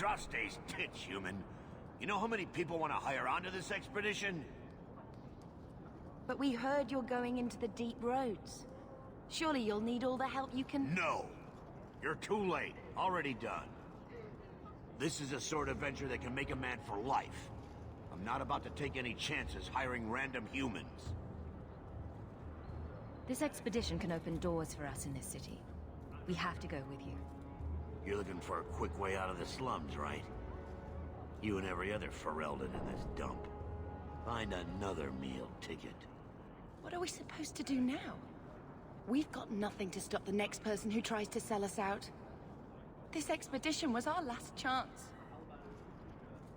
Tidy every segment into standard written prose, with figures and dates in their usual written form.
Drosta's tits, human. You know how many people want to hire onto this expedition? But we heard you're going into the deep roads. Surely you'll need all the help you can... No! You're too late. Already done. This is a sort of venture that can make a man for life. I'm not about to take any chances hiring random humans. This expedition can open doors for us in this city. We have to go with you. You're looking for a quick way out of the slums, right? You and every other Ferelden in this dump. Find another meal ticket. What are we supposed to do now? We've got nothing to stop the next person who tries to sell us out. This expedition was our last chance.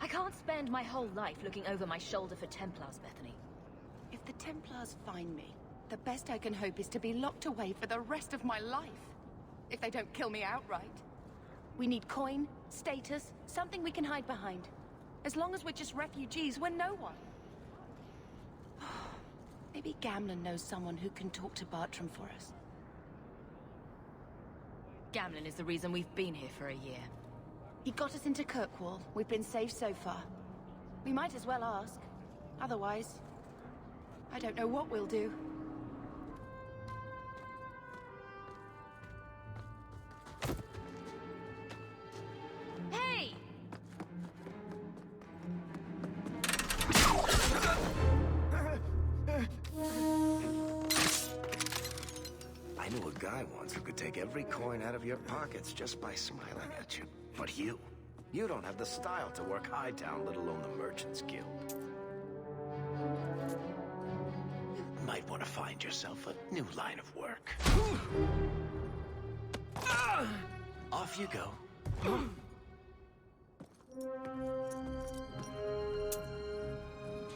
I can't spend my whole life looking over my shoulder for Templars, Bethany. If the Templars find me, the best I can hope is to be locked away for the rest of my life. If they don't kill me outright. We need coin, status, something we can hide behind. As long as we're just refugees, we're no one. Maybe Gamlen knows someone who can talk to Bartram for us. Gamlen is the reason we've been here for a year. He got us into Kirkwall. We've been safe so far. We might as well ask. Otherwise, I don't know what we'll do. Hey! I knew a guy once who could take every coin out of your pockets just by smiling at you. But you don't have the style to work Hightown, let alone the Merchants Guild. Might want to find yourself a new line of work. Off you go.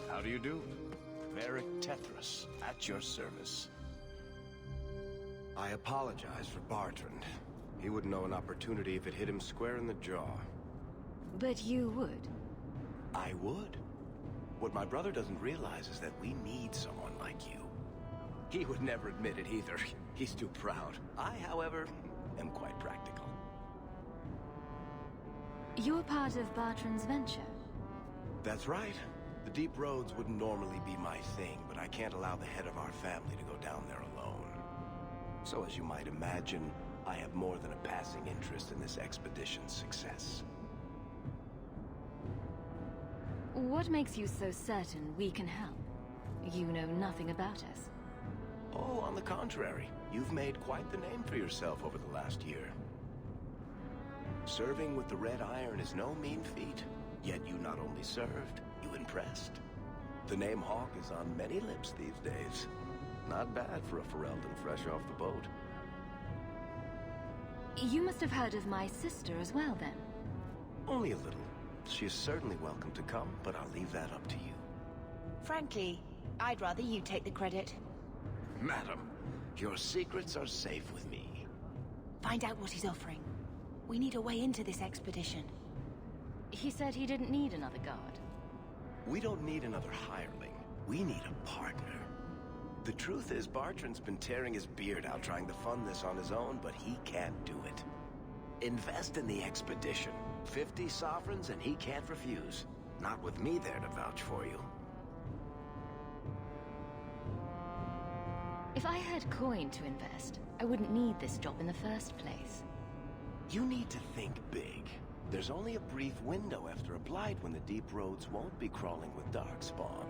How do you do? Varric Tethras, at your service. I apologize for Bartrand. He wouldn't know an opportunity if it hit him square in the jaw. But you would. I would. What my brother doesn't realize is that we need someone like you. He would never admit it either. He's too proud. I, however, am quite practical. You're part of Bartrand's venture. That's right. The deep roads wouldn't normally be my thing, but I can't allow the head of our family to go down there alone. So as you might imagine, I have more than a passing interest in this expedition's success. What makes you so certain we can help? You know nothing about us. Oh, on the contrary. You've made quite the name for yourself over the last year. Serving with the Red Iron is no mean feat. Yet you not only served, you impressed. The name Hawk is on many lips these days. Not bad for a Ferelden fresh off the boat. You must have heard of my sister as well, then. Only a little. She is certainly welcome to come, but I'll leave that up to you. Frankly, I'd rather you take the credit. Madam, your secrets are safe with me. Find out what he's offering. We need a way into this expedition. He said he didn't need another guard. We don't need another hireling. We need a partner. The truth is, Bartrand's been tearing his beard out trying to fund this on his own, but he can't do it. Invest in the expedition. 50 sovereigns and he can't refuse. Not with me there to vouch for you. If I had coin to invest, I wouldn't need this job in the first place. You need to think big. There's only a brief window after a blight when the deep roads won't be crawling with darkspawn.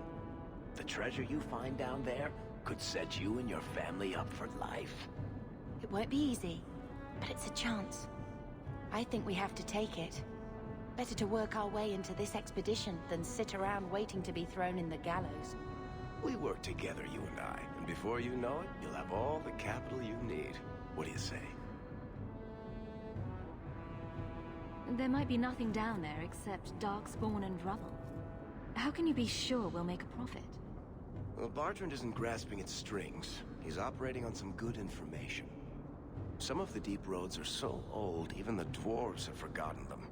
The treasure you find down there could set you and your family up for life. It won't be easy, but it's a chance. I think we have to take it. Better to work our way into this expedition than sit around waiting to be thrown in the gallows. We work together, you and I, and before you know it, you'll have all the capital you need. What do you say? There might be nothing down there except darkspawn and rubble. How can you be sure we'll make a profit? Well, Bartrand isn't grasping at strings. He's operating on some good information. Some of the deep roads are so old, even the dwarves have forgotten them.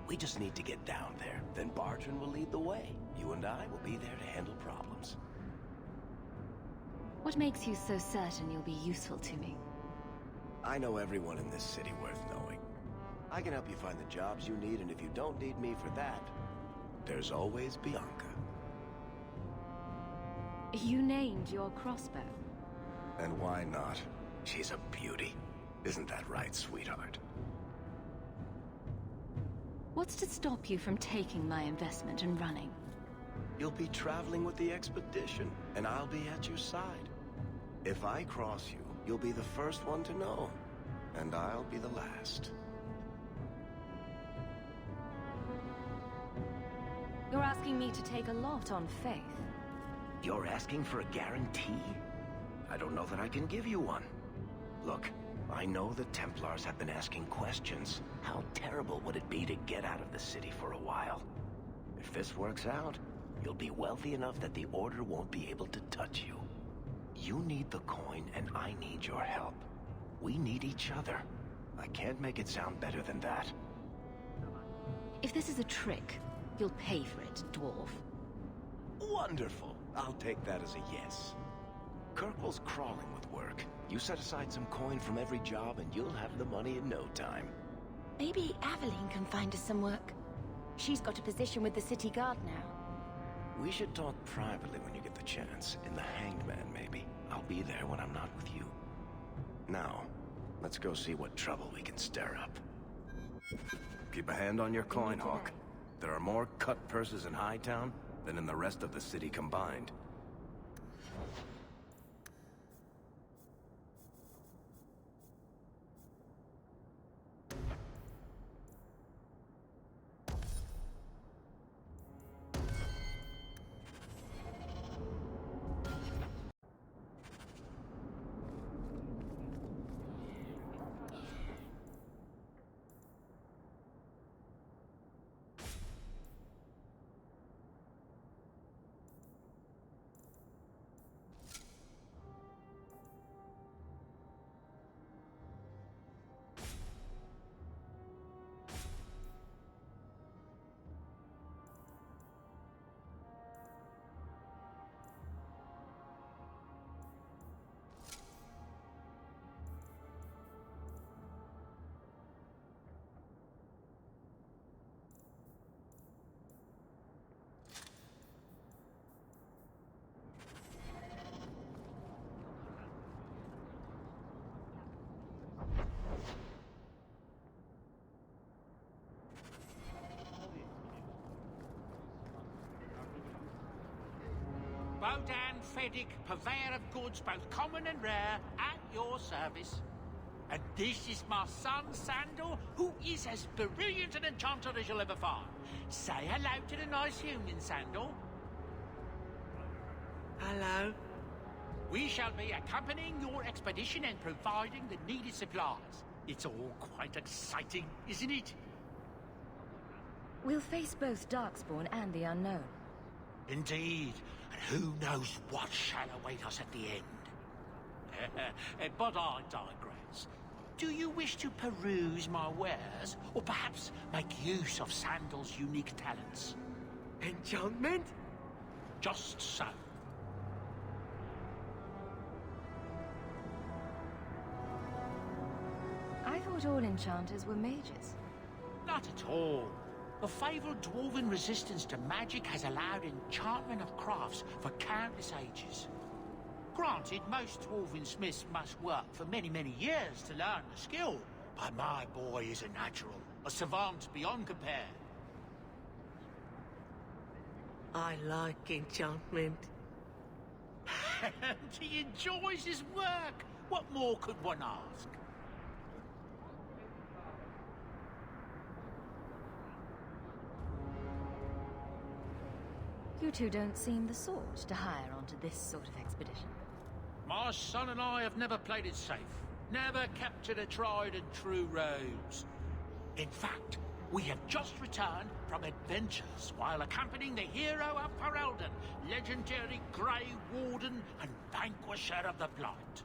We just need to get down there, then Bartrand will lead the way. You and I will be there to handle problems. What makes you so certain you'll be useful to me? I know everyone in this city worth knowing. I can help you find the jobs you need, and if you don't need me for that, there's always Bianca. You named your crossbow. And why not? She's a beauty. Isn't that right, sweetheart? What's to stop you from taking my investment and running? You'll be traveling with the expedition, and I'll be at your side. If I cross you, you'll be the first one to know, and I'll be the last. You're asking me to take a lot on faith. You're asking for a guarantee? I don't know that I can give you one. Look, I know the Templars have been asking questions. How terrible would it be to get out of the city for a while? If this works out, you'll be wealthy enough that the Order won't be able to touch you. You need the coin, and I need your help. We need each other. I can't make it sound better than that. If this is a trick, you'll pay for it, dwarf. Wonderful. I'll take that as a yes. Kirkwell's crawling with work. You set aside some coin from every job, and you'll have the money in no time. Maybe Aveline can find us some work. She's got a position with the city guard now. We should talk privately when you get the chance. In the Hanged Man, maybe. I'll be there when I'm not with you. Now, let's go see what trouble we can stir up. Keep a hand on your coin, Hawk. There are more cut purses in Hightown than in the rest of the city combined. Bodan Feddick, purveyor of goods both common and rare, at your service. And this is my son, Sandor, who is as brilliant an enchanter as you'll ever find. Say hello to the nice human, Sandor. Hello. We shall be accompanying your expedition and providing the needed supplies. It's all quite exciting, isn't it? We'll face both Darkspawn and the Unknown. Indeed. And who knows what shall await us at the end. But I digress. Do you wish to peruse my wares, or perhaps make use of Sandal's unique talents? Enchantment? Just so. I thought all enchanters were mages. Not at all. The fabled dwarven resistance to magic has allowed enchantment of crafts for countless ages. Granted, most dwarven smiths must work for many, many years to learn the skill, but my boy is a natural, a savant beyond compare. I like enchantment. And he enjoys his work. What more could one ask? You two don't seem the sort to hire onto this sort of expedition. My son and I have never played it safe. Never captured a tried and true rose. In fact, we have just returned from adventures while accompanying the hero of Ferelden, legendary Grey Warden and vanquisher of the Blight.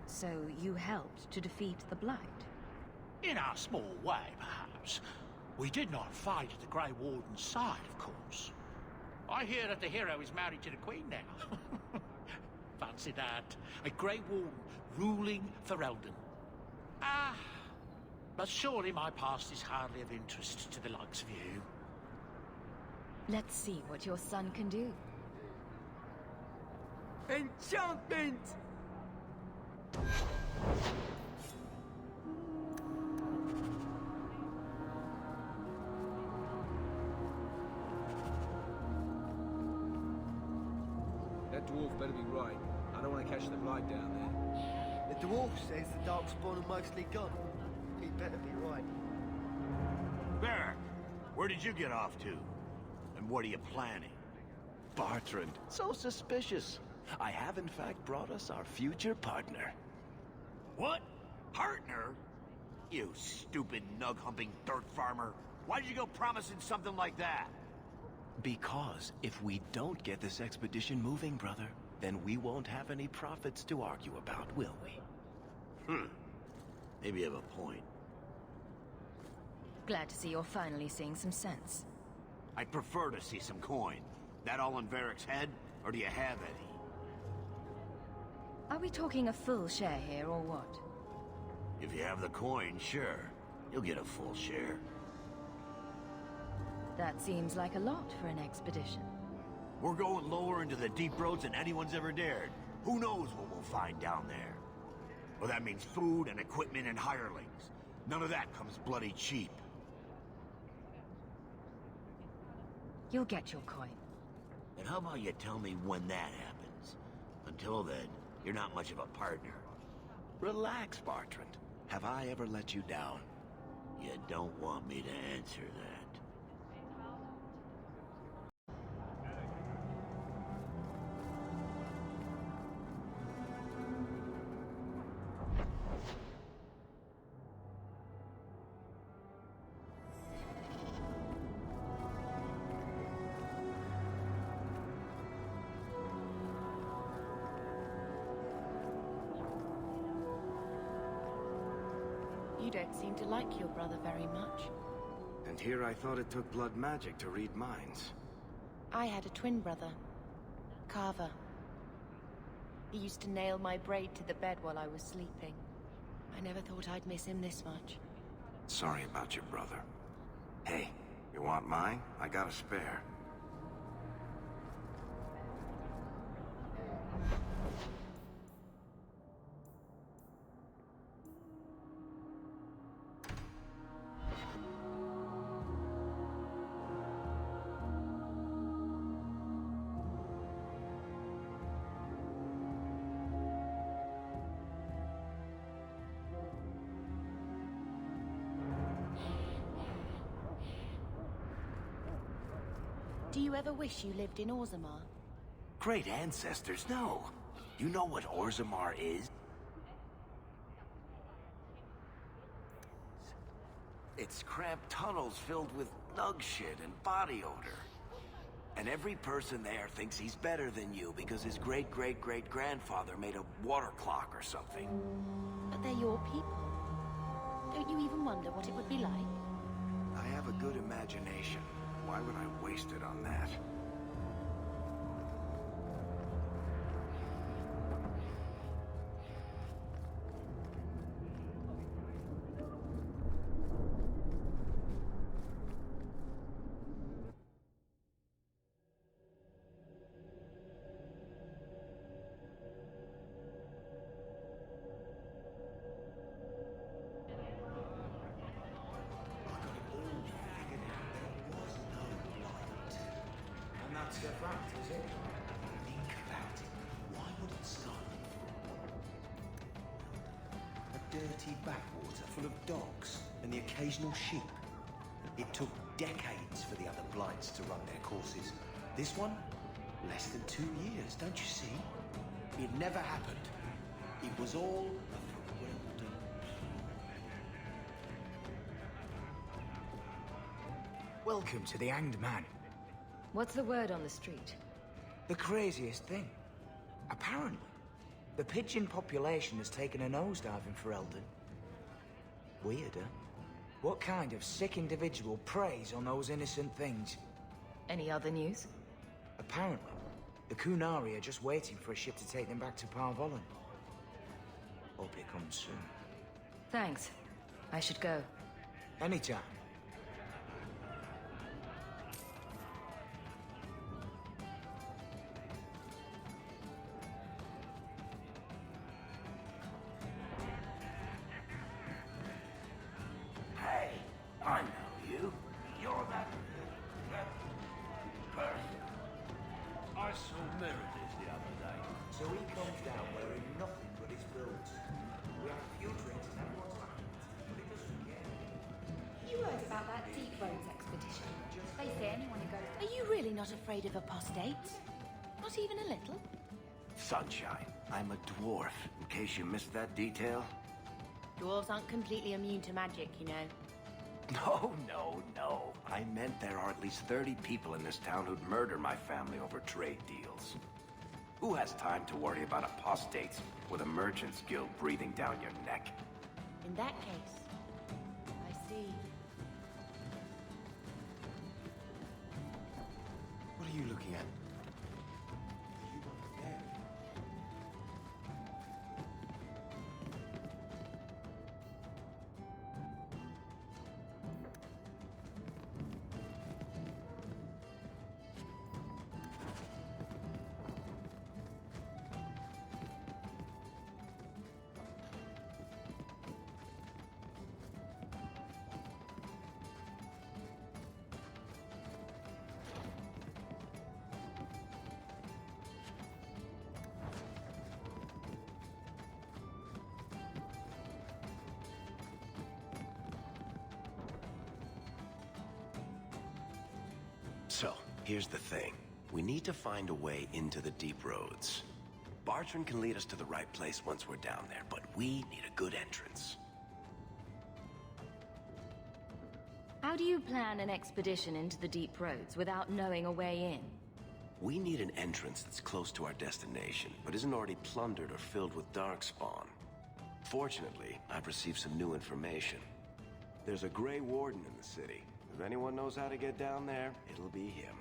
So you helped to defeat the Blight? In our small way, perhaps. We did not fight at the Grey Warden's side, of course. I hear that the hero is married to the Queen now. Fancy that. A Grey Warden ruling Ferelden. Ah, But surely my past is hardly of interest to the likes of you. Let's see what your son can do. Enchantment! That dwarf better be right. I don't want to catch the blight down there. The dwarf says the darkspawn are mostly gone. He better be right. Barrack, where did you get off to? And what are you planning? Bertrand, so suspicious. I have in fact brought us our future partner. What? Partner? You stupid nug-humping dirt farmer. Why'd you go promising something like that? Because if we don't get this expedition moving, brother, then we won't have any profits to argue about, will we? Maybe you have a point. Glad to see you're finally seeing some sense. I'd prefer to see some coin. That all in Varric's head, or do you have any? Are we talking a full share here, or what? If you have the coin, sure. You'll get a full share. That seems like a lot for an expedition. We're going lower into the deep roads than anyone's ever dared. Who knows what we'll find down there? Well, that means food and equipment and hirelings. None of that comes bloody cheap. You'll get your coin. And how about you tell me when that happens? Until then, you're not much of a partner. Relax, Bertrand. Have I ever let you down? You don't want me to answer that. You don't seem to like your brother very much. And here I thought it took blood magic to read minds. I had a twin brother, Carver. He used to nail my braid to the bed while I was sleeping. I never thought I'd miss him this much. Sorry about your brother. Hey, you want mine? I got a spare. Do you ever wish you lived in Orzammar? Great ancestors, no. You know what Orzammar is? It's cramped tunnels filled with nug shit and body odor. And every person there thinks he's better than you because his great-great-great-grandfather made a water clock or something. But they're your people. Don't you even wonder what it would be like? I have a good imagination. Why would I waste it on that? That's the fact, is it? Think about it. Why would it start from a dirty backwater full of dogs and the occasional sheep? It took decades for the other blights to run their courses. This one, less than 2 years, don't you see? It never happened. It was all a bewildered ploy. Welcome to the Hanged Man. What's the word on the street? The craziest thing. Apparently, the pigeon population has taken a nosedive in Ferelden. Weird, huh? What kind of sick individual preys on those innocent things? Any other news? Apparently, the Kunari are just waiting for a ship to take them back to Parvolan. Hope it comes soon. Thanks. I should go. Anytime. Hey, I know you. You're that person. I saw Meredith the other day. So he comes down wearing nothing but his boots. We have a few drinks and everyone's laughing, but he doesn't care. You heard about that deep roads expedition? They say anyone who goes... Are you really not afraid of apostates? Not even a little? Sunshine, I'm a dwarf, in case you missed that detail. Dwarves aren't completely immune to magic, you know. No. I meant there are at least 30 people in this town who'd murder my family over trade deals. Who has time to worry about apostates with a merchant's guild breathing down your neck? In that case, I see. What are you looking at? So, here's the thing. We need to find a way into the deep roads. Bartrand can lead us to the right place once we're down there, but we need a good entrance. How do you plan an expedition into the deep roads without knowing a way in? We need an entrance that's close to our destination, but isn't already plundered or filled with darkspawn. Fortunately, I've received some new information. There's a Grey Warden in the city. If anyone knows how to get down there, it'll be him.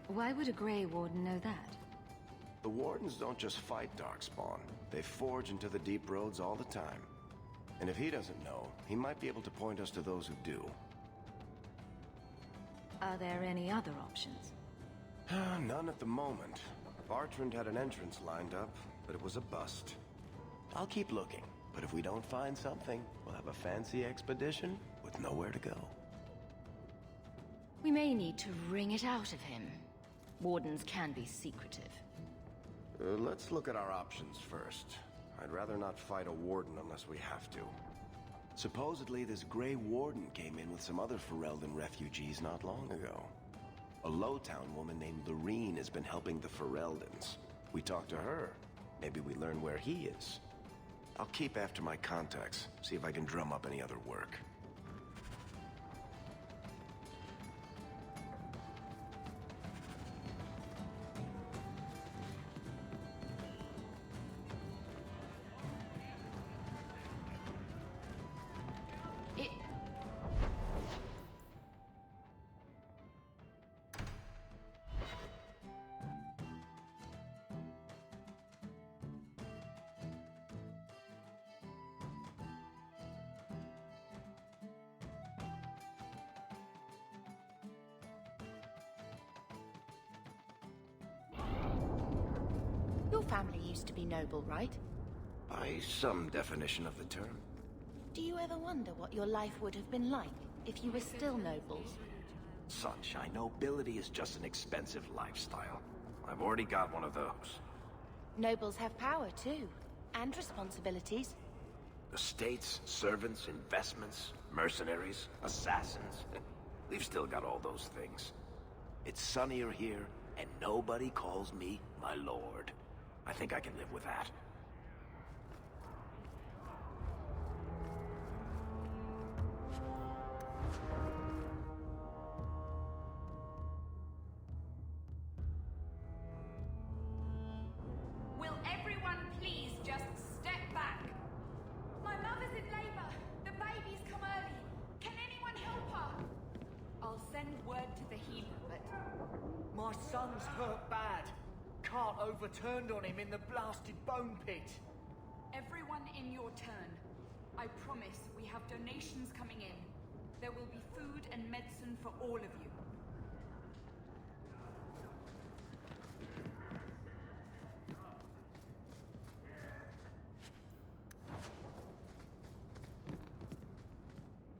Why would a Grey Warden know that? The Wardens don't just fight darkspawn. They forge into the deep roads all the time. And if he doesn't know, he might be able to point us to those who do. Are there any other options? None at the moment. Bartrand had an entrance lined up, but it was a bust. I'll keep looking, but if we don't find something, we'll have a fancy expedition with nowhere to go. We may need to wring it out of him. Wardens can be secretive. Let's look at our options first. I'd rather not fight a warden unless we have to. Supposedly, this Grey Warden came in with some other Ferelden refugees not long ago. A Lowtown woman named Lorene has been helping the Fereldans. We talk to her. Maybe we learn where he is. I'll keep after my contacts, see if I can drum up any other work. Your family used to be noble, right? By some definition of the term. Do you ever wonder what your life would have been like if you were still nobles? Sunshine, nobility is just an expensive lifestyle. I've already got one of those. Nobles have power, too. And responsibilities. Estates, servants, investments, mercenaries, assassins. We've still got all those things. It's sunnier here, and nobody calls me my lord. I think I can live with that. Will everyone please just step back? My mother's in labor. The baby's come early. Can anyone help her? I'll send word to the healer, but... My son's hurt bad. Cart overturned on him in the blasted bone pit. Everyone in your turn. I promise we have donations coming in. There will be food and medicine for all of you.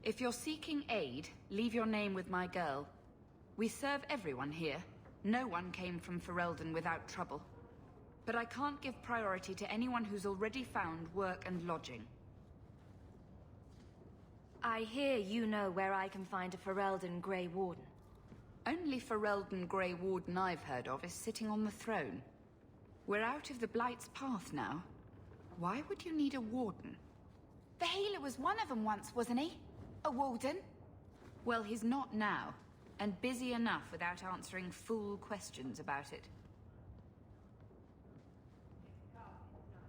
If you're seeking aid, leave your name with my girl. We serve everyone here. No one came from Ferelden without trouble. But I can't give priority to anyone who's already found work and lodging. I hear you know where I can find a Ferelden Grey Warden. Only Ferelden Grey Warden I've heard of is sitting on the throne. We're out of the Blight's path now. Why would you need a warden? The healer was one of them once, wasn't he? A warden? Well, he's not now, and busy enough without answering fool questions about it.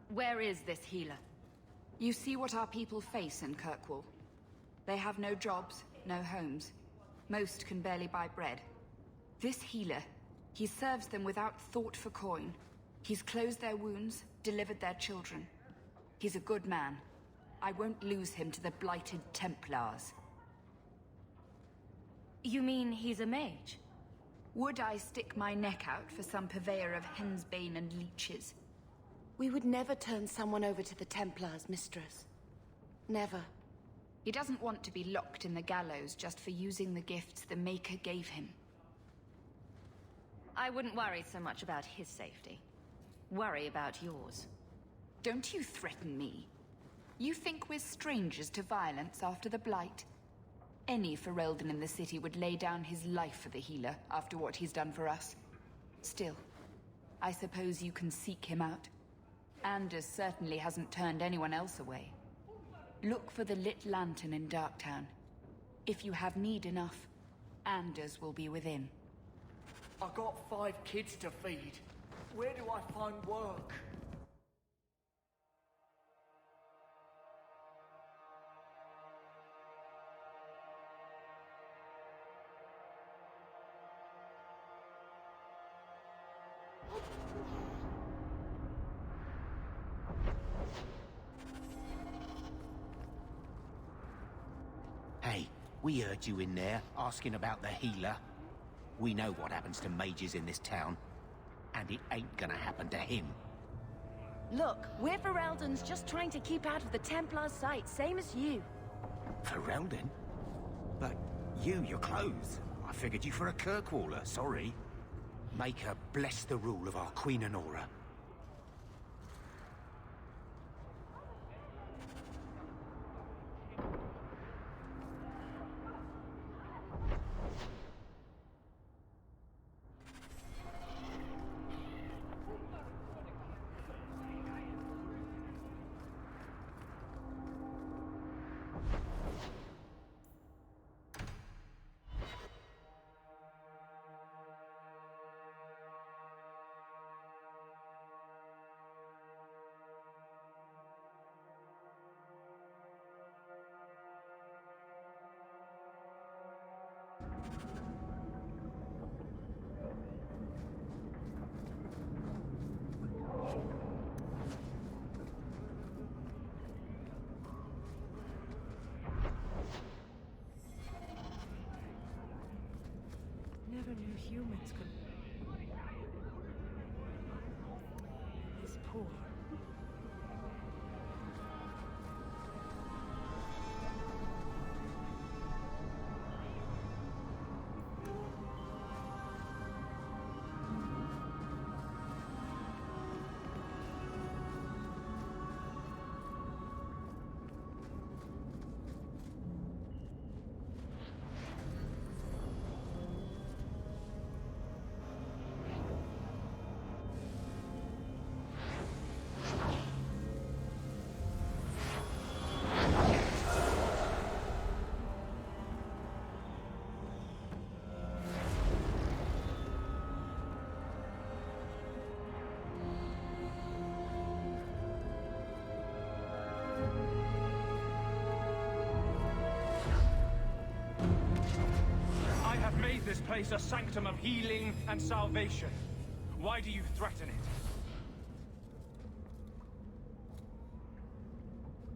Where is this healer? You see what our people face in Kirkwall. They have no jobs, no homes. Most can barely buy bread. This healer, he serves them without thought for coin. He's closed their wounds, delivered their children. He's a good man. I won't lose him to the blighted Templars. You mean he's a mage? Would I stick my neck out for some purveyor of hensbane and leeches? We would never turn someone over to the Templars, mistress. Never. He doesn't want to be locked in the gallows just for using the gifts the Maker gave him. I wouldn't worry so much about his safety. Worry about yours. Don't you threaten me. You think we're strangers to violence after the Blight? Any Ferelden in the city would lay down his life for the healer after what he's done for us. Still, I suppose you can seek him out. Anders certainly hasn't turned anyone else away. Look for the lit lantern in Darktown. If you have need enough, Anders will be within. I got 5 kids to feed. Where do I find work? Hey, we heard you in there asking about the healer. We know what happens to mages in this town, and it ain't gonna happen to him. Look, we're Fereldens just trying to keep out of the Templar's sight, same as you. Ferelden? But your clothes. I figured you for a Kirkwaller, sorry. Make her bless the rule of our Queen Honora. Never knew humans could... This poor. This place a sanctum of healing and salvation. Why do you threaten it?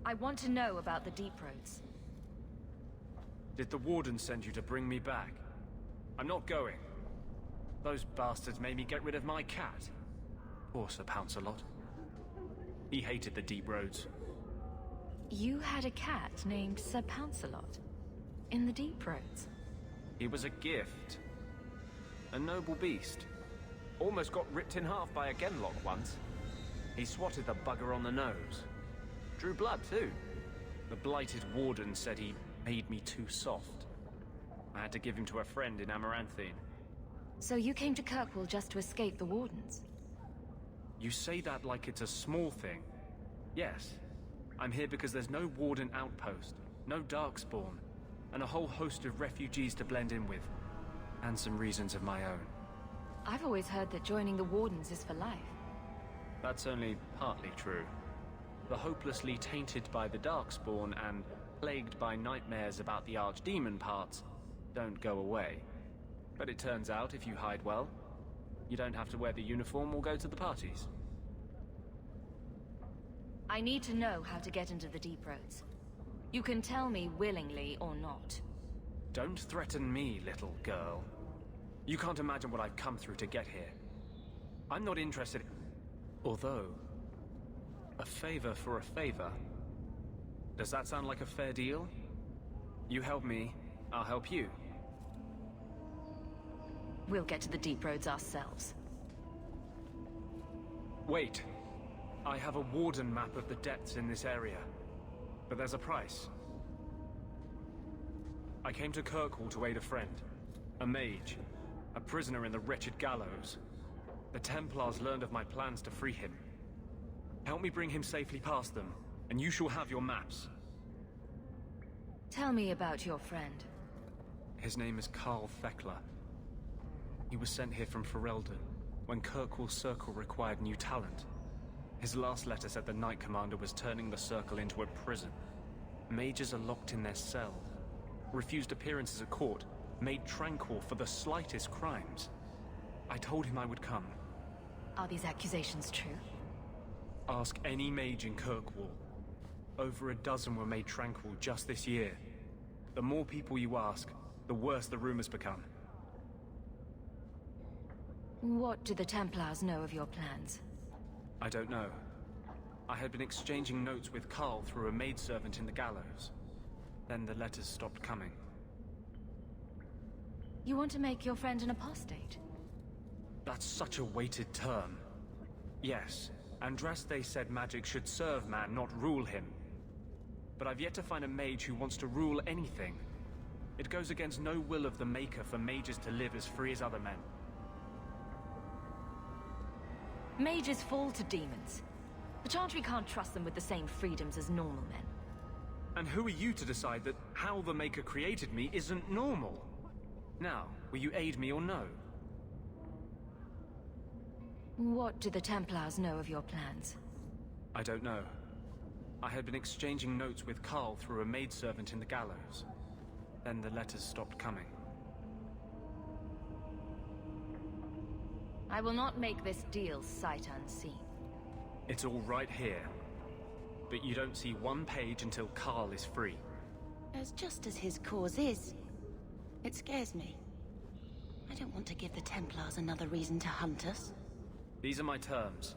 I want to know about the deep roads. Did the Warden send you to bring me back? I'm not going. Those bastards made me get rid of my cat. Poor Sir Pouncelot. He hated the deep roads. You had a cat named Sir Pouncelot? In the deep roads? He was a gift. A noble beast. Almost got ripped in half by a Genlock once. He swatted the bugger on the nose. Drew blood, too. The blighted Warden said he made me too soft. I had to give him to a friend in Amaranthine. So you came to Kirkwall just to escape the Wardens? You say that like it's a small thing. Yes. I'm here because there's no Warden outpost, no Darkspawn, and a whole host of refugees to blend in with. And some reasons of my own. I've always heard that joining the Wardens is for life. That's only partly true. The hopelessly tainted by the Darkspawn and plagued by nightmares about the Archdemon parts don't go away. But it turns out if you hide well, you don't have to wear the uniform or go to the parties. I need to know how to get into the deep roads. You can tell me willingly or not. Don't threaten me, little girl. You can't imagine what I've come through to get here. I'm not interested. Although, a favor for a favor. Does that sound like a fair deal? You help me, I'll help you. We'll get to the deep roads ourselves. Wait. I have a Warden map of the depths in this area. But there's a price. I came to Kirkwall to aid a friend. A mage. A prisoner in the wretched gallows. The Templars learned of my plans to free him. Help me bring him safely past them, and you shall have your maps. Tell me about your friend. His name is Carl Thekla. He was sent here from Ferelden, when Kirkwall Circle required new talent. His last letter said the Knight Commander was turning the Circle into a prison. Mages are locked in their cells, refused appearances at court, made tranquil for the slightest crimes. I told him I would come. Are these accusations true? Ask any mage in Kirkwall. Over a dozen were made tranquil just this year. The more people you ask, the worse the rumors become. What do the Templars know of your plans? I don't know. I had been exchanging notes with Carl through a maidservant in the gallows. Then the letters stopped coming. You want to make your friend an apostate? That's such a weighted term. Yes, Andraste said magic should serve man, not rule him. But I've yet to find a mage who wants to rule anything. It goes against no will of the Maker for mages to live as free as other men. Mages fall to demons. The Chantry can't trust them with the same freedoms as normal men. And who are you to decide that how the Maker created me isn't normal? Now, will you aid me or no? What do the Templars know of your plans? I don't know. I had been exchanging notes with Carl through a maidservant in the gallows. Then the letters stopped coming. I will not make this deal sight unseen. It's all right here. But you don't see one page until Carl is free. As just as his cause is, it scares me. I don't want to give the Templars another reason to hunt us. These are my terms.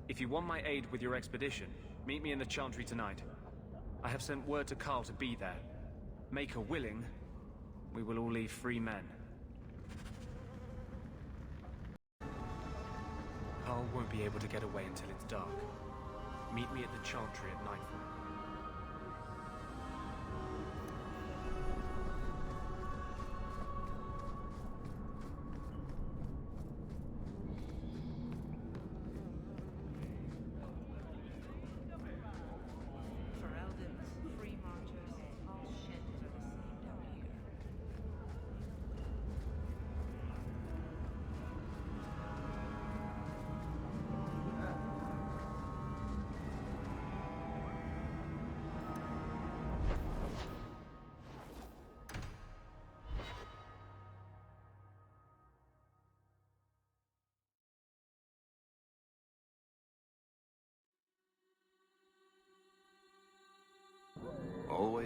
If you want my aid with your expedition, meet me in the Chantry tonight. I have sent word to Carl to be there. Maker willing, we will all leave free men. Carl won't be able to get away until it's dark. Meet me at the Chantry at nightfall.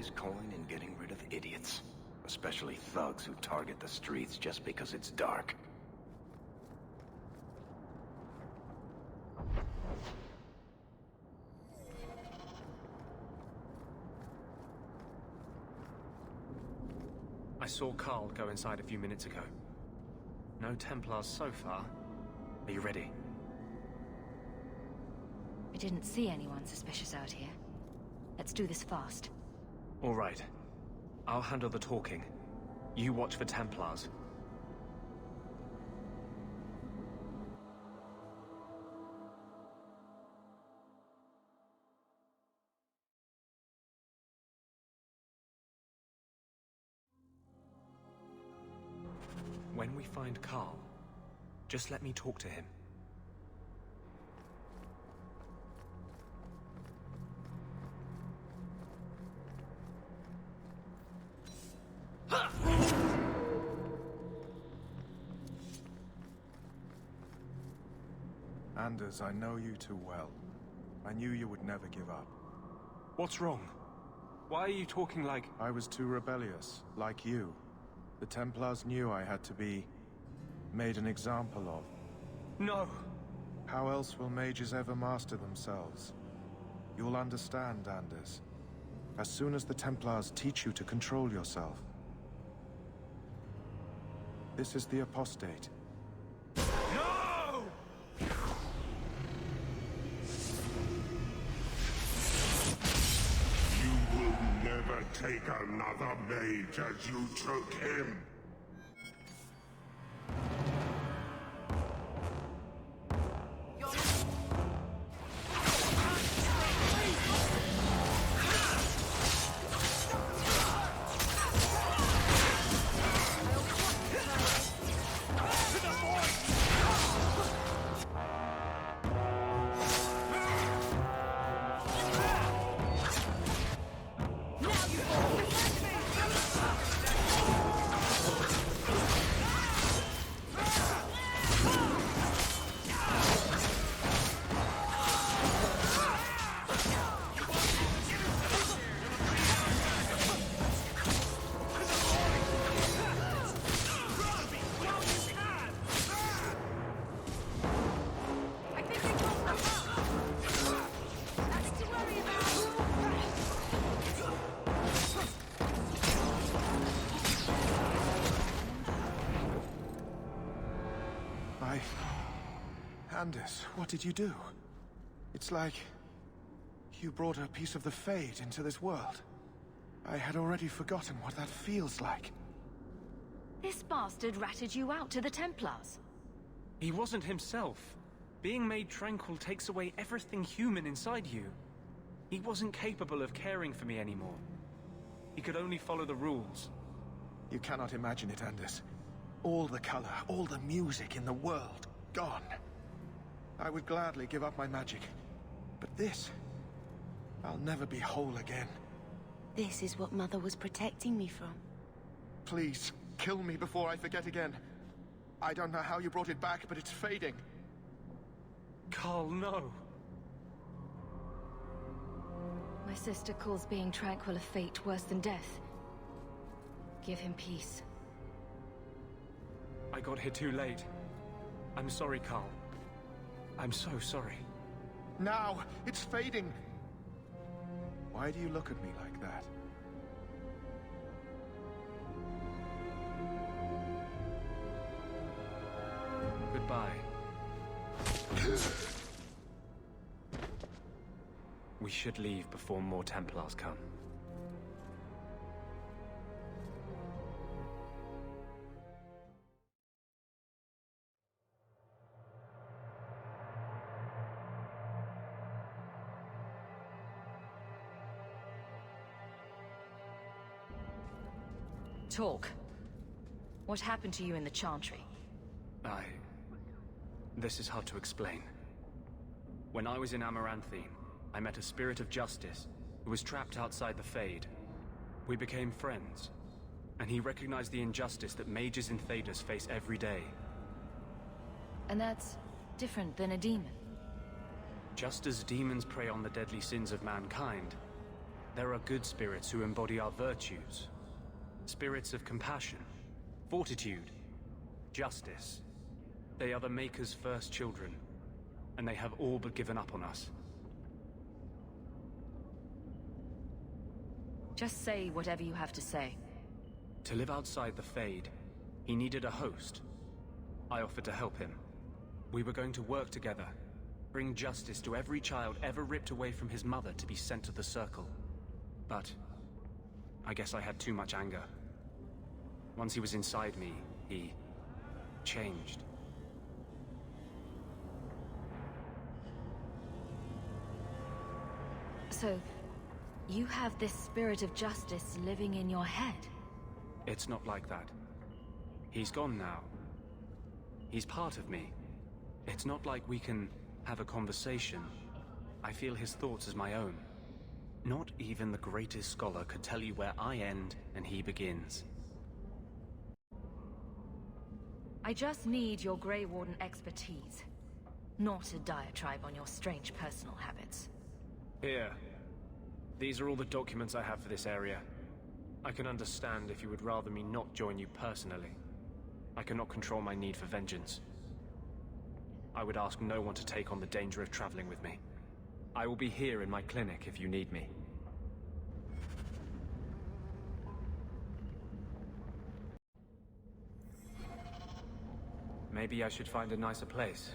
always coin in getting rid of idiots. Especially thugs who target the streets just because it's dark. I saw Carl go inside a few minutes ago. No Templars so far. Are you ready? I didn't see anyone suspicious out here. Let's do this fast. All right. I'll handle the talking. You watch for Templars. When we find Carl, just let me talk to him. Anders, I know you too well. I knew you would never give up. What's wrong? Why are you talking like... I was too rebellious, like you. The Templars knew I had to be... made an example of. No! How else will mages ever master themselves? You'll understand, Anders. As soon as the Templars teach you to control yourself. This is the apostate. No! You will never take another mage as you took him. Anders, what did you do? It's like... you brought a piece of the Fade into this world. I had already forgotten what that feels like. This bastard ratted you out to the Templars. He wasn't himself. Being made tranquil takes away everything human inside you. He wasn't capable of caring for me anymore. He could only follow the rules. You cannot imagine it, Anders. All the color, all the music in the world, gone. I would gladly give up my magic. But this... I'll never be whole again. This is what Mother was protecting me from. Please, kill me before I forget again. I don't know how you brought it back, but it's fading. Carl, no. My sister calls being tranquil a fate worse than death. Give him peace. I got here too late. I'm sorry, Carl. I'm so sorry. Now! It's fading! Why do you look at me like that? Goodbye. We should leave before more Templars come. Talk. What happened to you in the Chantry? This is hard to explain. When I was in Amaranthine, I met a spirit of justice who was trapped outside the Fade. We became friends, and he recognized the injustice that mages in Thedas face every day. And that's different than a demon. Just as demons prey on the deadly sins of mankind, There are good spirits who embody our virtues. Spirits of compassion, fortitude, justice. They are the Maker's first children, and they have all but given up on us. Just say whatever you have to say. To live outside the Fade, he needed a host. I offered to help him. We were going to work together, bring justice to every child ever ripped away from his mother to be sent to the Circle. But I guess I had too much anger. Once he was inside me, he changed. So, you have this spirit of justice living in your head? It's not like that. He's gone now. He's part of me. It's not like we can have a conversation. I feel his thoughts as my own. Not even the greatest scholar could tell you where I end and he begins. I just need your Grey Warden expertise, not a diatribe on your strange personal habits. Here. These are all the documents I have for this area. I can understand if you would rather me not join you personally. I cannot control my need for vengeance. I would ask no one to take on the danger of traveling with me. I will be here in my clinic if you need me. Maybe I should find a nicer place.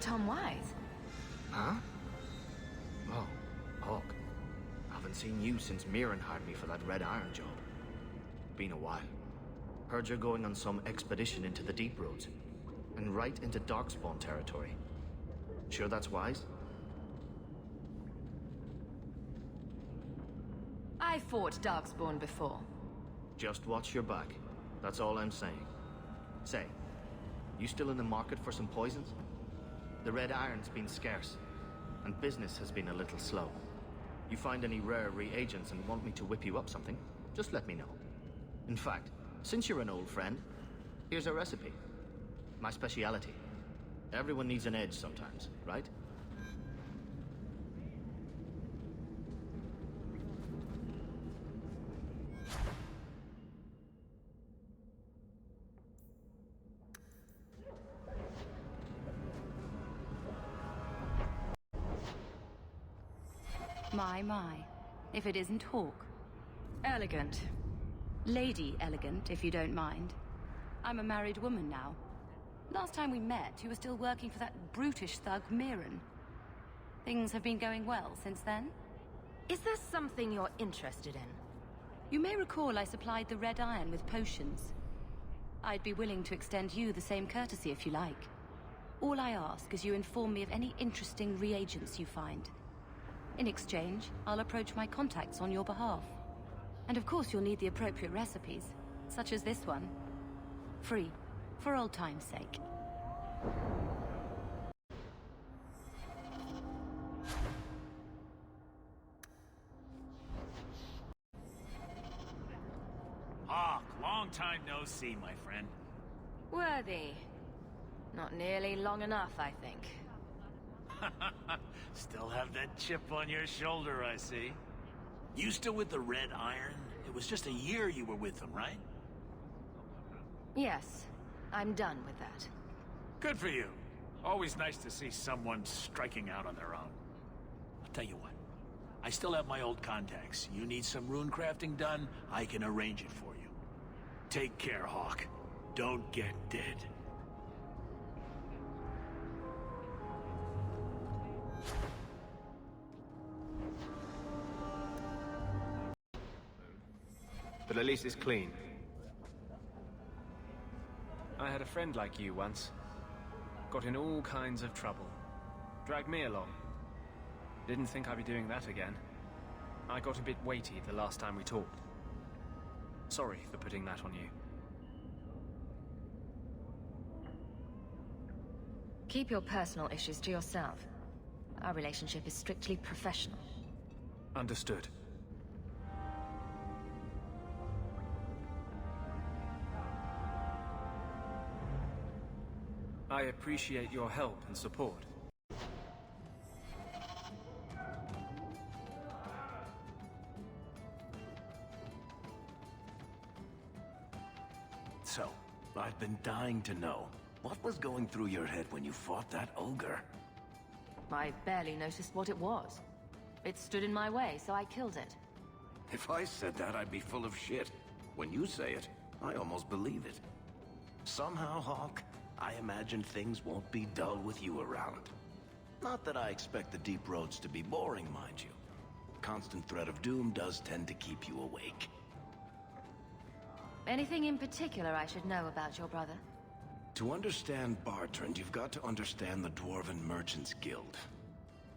Tom Wise? Huh? Oh, Hawk. Haven't seen you since Mirren hired me for that Red Iron job. Been a while. Heard you're going on some expedition into the deep roads. And right into Darkspawn territory. Sure that's wise? I fought Darkspawn before. Just watch your back. That's all I'm saying. Say, you still in the market for some poisons? The Red Iron's been scarce, and business has been a little slow. You find any rare reagents and want me to whip you up something, just let me know. In fact, since you're an old friend, here's a recipe. My speciality. Everyone needs an edge sometimes, right? My. If it isn't Hawk. Elegant. Lady elegant, if you don't mind. I'm a married woman now. Last time we met, you were still working for that brutish thug, Mirren. Things have been going well since then? Is there something you're interested in? You may recall I supplied the Red Iron with potions. I'd be willing to extend you the same courtesy if you like. All I ask is you inform me of any interesting reagents you find. In exchange, I'll approach my contacts on your behalf. And of course you'll need the appropriate recipes, such as this one. Free, for old time's sake. Hawk, long time no see, my friend. Worthy. Not nearly long enough, I think. Still have that chip on your shoulder, I see. You still with the Red Iron? It was just a year you were with them, right? Yes, I'm done with that. Good for you. Always nice to see someone striking out on their own. I'll tell you what. I still have my old contacts. You need some rune crafting done, I can arrange it for you. Take care, Hawk. Don't get dead. but at least it's clean. I had a friend like you once. Got in all kinds of trouble. Dragged me along. Didn't think I'd be doing that again. I got a bit weighty the last time we talked. Sorry for putting that on you. Keep your personal issues to yourself. Our relationship is strictly professional. Understood. I appreciate your help and support. So, I've been dying to know. What was going through your head when you fought that ogre? I barely noticed what it was. It stood in my way, so I killed it. If I said that, I'd be full of shit. When you say it, I almost believe it. Somehow, Hawk, I imagine things won't be dull with you around. Not that I expect the deep roads to be boring, mind you. Constant threat of doom does tend to keep you awake. Anything in particular I should know about your brother? To understand Bartrand, you've got to understand the Dwarven Merchants Guild.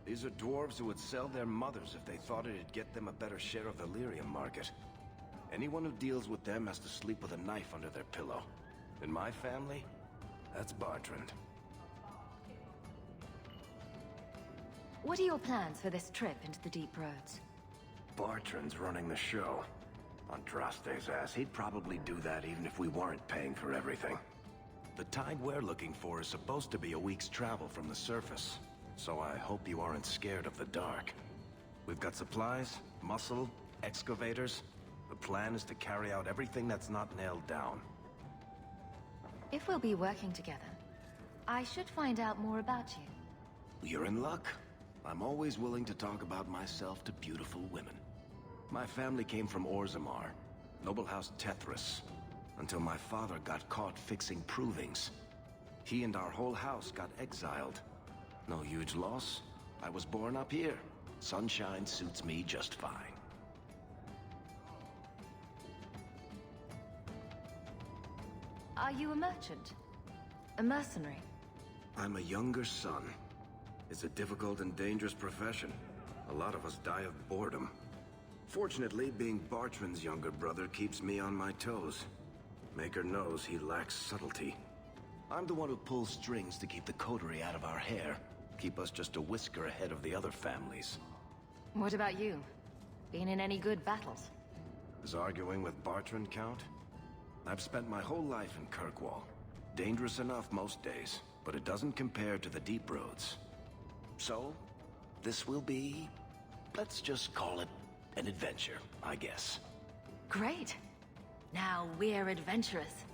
These are dwarves who would sell their mothers if they thought it'd get them a better share of the lyrium market. Anyone who deals with them has to sleep with a knife under their pillow. In my family, that's Bartrand. What are your plans for this trip into the deep roads? Bartrand's running the show. On Draste's ass, he'd probably do that even if we weren't paying for everything. The tide we're looking for is supposed to be a week's travel from the surface, so I hope you aren't scared of the dark. We've got supplies, muscle, excavators. The plan is to carry out everything that's not nailed down. If we'll be working together, I should find out more about you. You're in luck. I'm always willing to talk about myself to beautiful women. My family came from Orzammar, noble house Tethras, until my father got caught fixing provings. He and our whole house got exiled. No huge loss. I was born up here. Sunshine suits me just fine. Are you a merchant? A mercenary? I'm a younger son. It's a difficult and dangerous profession. A lot of us die of boredom. Fortunately, being Bartrand's younger brother keeps me on my toes. Maker knows he lacks subtlety. I'm the one who pulls strings to keep the coterie out of our hair. Keep us just a whisker ahead of the other families. What about you? Been in any good battles? Does arguing with Bartrand count? I've spent my whole life in Kirkwall. Dangerous enough most days, but it doesn't compare to the deep roads. So, this will be... let's just call it an adventure, I guess. Great. Now we're adventurous.